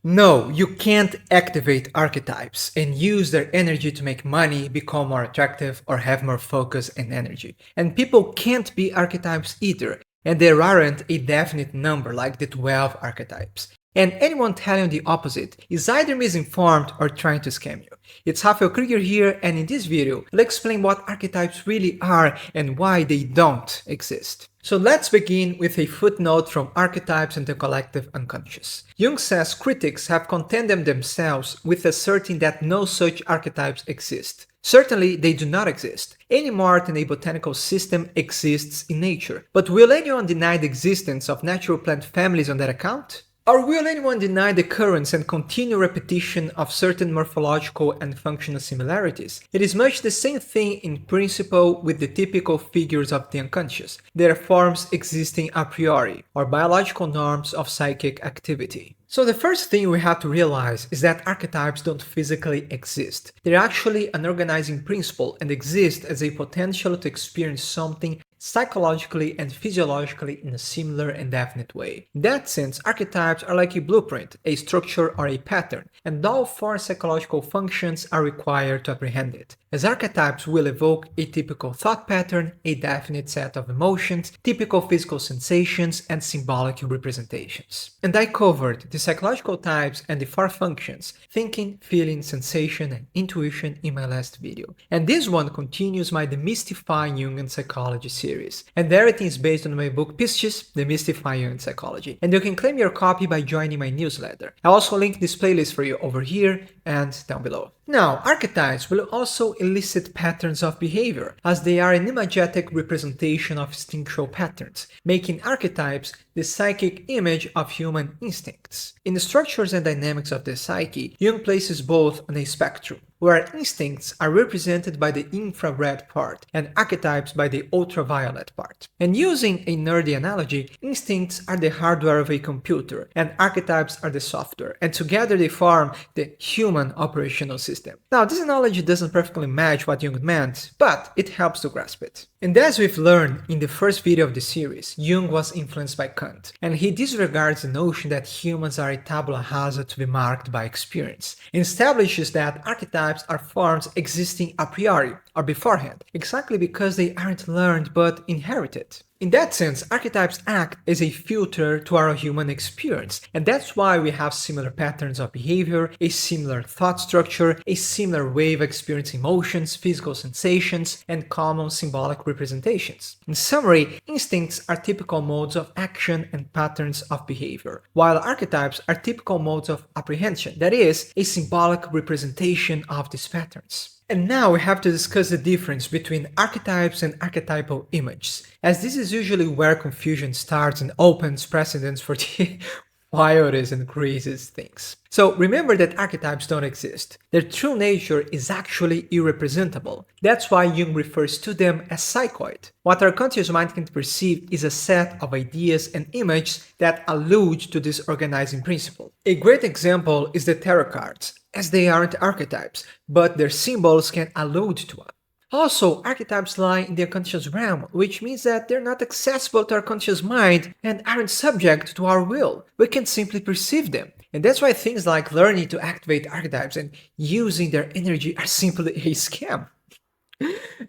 No, you can't activate archetypes and use their energy to make money, become more attractive, or have more focus and energy. And people can't be archetypes either, and there aren't a definite number like the 12 archetypes. And anyone telling the opposite is either misinformed or trying to scam you. It's Rafael Krieger here, and in this video, I'll explain what archetypes really are and why they don't exist. So let's begin with a footnote from Archetypes and the Collective Unconscious. Jung says critics have contented themselves with asserting that no such archetypes exist. Certainly, they do not exist, any more than a botanical system exists in nature. But will anyone deny the existence of natural plant families on that account? Or will anyone deny the occurrence and continued repetition of certain morphological and functional similarities? It is much the same thing in principle with the typical figures of the unconscious. They are forms existing a priori, or biological norms of psychic activity. So the first thing we have to realize is that archetypes don't physically exist. They're actually an organizing principle and exist as a potential to experience something psychologically and physiologically in a similar and definite way. In that sense, archetypes are like a blueprint, a structure or a pattern, and all four psychological functions are required to apprehend it. As archetypes will evoke a typical thought pattern, a definite set of emotions, typical physical sensations, and symbolic representations. And I covered the psychological types and the four functions, thinking, feeling, sensation, and intuition in my last video. And this one continues my Demystifying Jungian Psychology series. And everything is based on my book Pisces, Demystifying Jungian Psychology. And you can claim your copy by joining my newsletter. I also link this playlist for you over here and down below. Now, archetypes will also elicit patterns of behavior, as they are an imagetic representation of instinctual patterns, making archetypes the psychic image of human instincts. In the structures and dynamics of the psyche, Jung places both on a spectrum, where instincts are represented by the infrared part and archetypes by the ultraviolet part. And using a nerdy analogy, instincts are the hardware of a computer and archetypes are the software, and together they form the human operational system. Now, this analogy doesn't perfectly match what Jung meant, but it helps to grasp it. And as we've learned in the first video of the series, Jung was influenced by Kant, and he disregards the notion that humans are a tabula rasa to be marked by experience, and establishes that archetypes are forms existing a priori, or beforehand, exactly because they aren't learned but inherited. In that sense, archetypes act as a filter to our human experience, and that's why we have similar patterns of behavior, a similar thought structure, a similar way of experiencing emotions, physical sensations, and common symbolic representations. In summary, instincts are typical modes of action and patterns of behavior, while archetypes are typical modes of apprehension, that is, a symbolic representation of these patterns. And now we have to discuss the difference between archetypes and archetypal images, as this is usually where confusion starts and opens precedents for the wildest and craziest things. So remember that archetypes don't exist. Their true nature is actually irrepresentable. That's why Jung refers to them as psychoid. What our conscious mind can perceive is a set of ideas and images that allude to this organizing principle. A great example is the tarot cards, as they aren't archetypes, but their symbols can allude to one. Also, archetypes lie in the unconscious realm, which means that they're not accessible to our conscious mind and aren't subject to our will. We can simply perceive them. And that's why things like learning to activate archetypes and using their energy are simply a scam.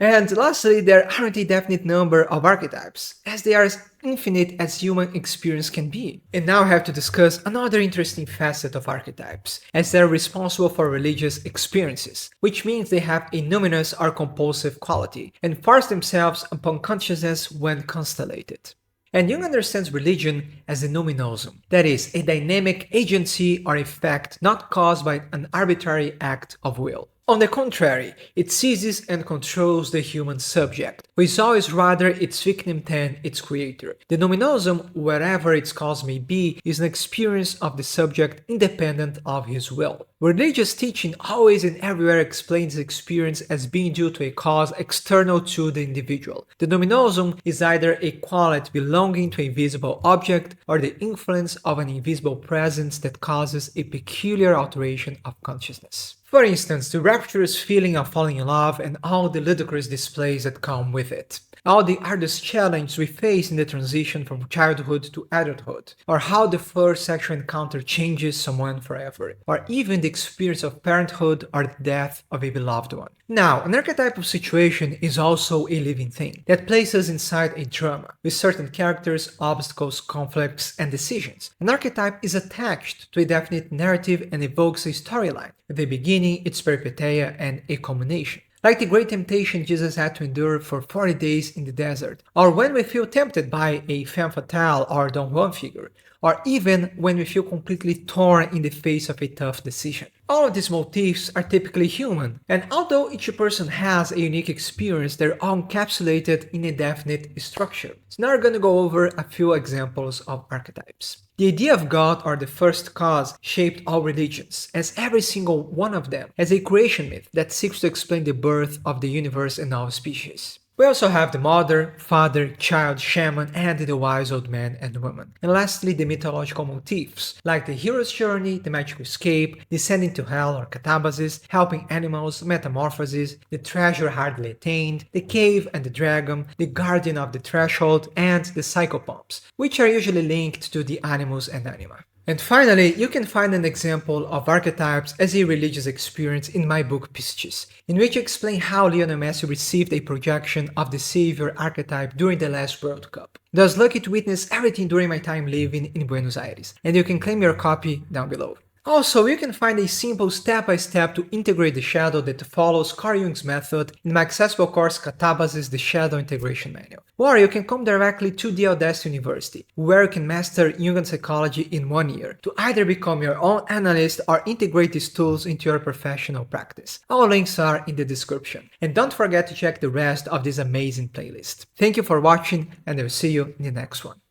And lastly, there aren't a definite number of archetypes, as they are as infinite as human experience can be. And now I have to discuss another interesting facet of archetypes, as they're responsible for religious experiences, which means they have a numinous or compulsive quality, and force themselves upon consciousness when constellated. And Jung understands religion as a numinosum, that is, a dynamic agency or effect not caused by an arbitrary act of will. On the contrary, it seizes and controls the human subject, who is always rather its victim than its creator. The numinosum, wherever its cause may be, is an experience of the subject independent of his will. Religious teaching always and everywhere explains the experience as being due to a cause external to the individual. The numinosum is either a quality belonging to a visible object or the influence of an invisible presence that causes a peculiar alteration of consciousness. For instance, the rapturous feeling of falling in love and all the ludicrous displays that come with it. All the arduous challenges we face in the transition from childhood to adulthood, or how the first sexual encounter changes someone forever, or even the experience of parenthood or the death of a beloved one. Now, an archetype of situation is also a living thing that places inside a drama, with certain characters, obstacles, conflicts, and decisions. An archetype is attached to a definite narrative and evokes a storyline, with a beginning, its peripeteia, and a culmination. Like the great temptation Jesus had to endure for 40 days in the desert, or when we feel tempted by a femme fatale or Don Juan figure, or even when we feel completely torn in the face of a tough decision. All of these motifs are typically human, and although each person has a unique experience, they're all encapsulated in a definite structure. So now we're going to go over a few examples of archetypes. The idea of God or the first cause shaped all religions, as every single one of them has a creation myth that seeks to explain the birth of the universe and all species. We also have the mother, father, child, shaman, and the wise old man and woman. And lastly, the mythological motifs, like the hero's journey, the magical escape, descending to hell or catabasis, helping animals, metamorphosis, the treasure hardly attained, the cave and the dragon, the guardian of the threshold, and the psychopomps, which are usually linked to the animus and anima. And finally, you can find an example of archetypes as a religious experience in my book Piscis, in which I explain how Lionel Messi received a projection of the Savior archetype during the last World Cup. I was lucky to witness everything during my time living in Buenos Aires, and you can claim your copy down below. Also, you can find a simple step-by-step to integrate the shadow that follows Carl Jung's method in my accessible course Catabasis, the Shadow Integration Manual. Or you can come directly to the Audacity University, where you can master Jungian psychology in 1 year, to either become your own analyst or integrate these tools into your professional practice. All links are in the description. And don't forget to check the rest of this amazing playlist. Thank you for watching, and I'll see you in the next one.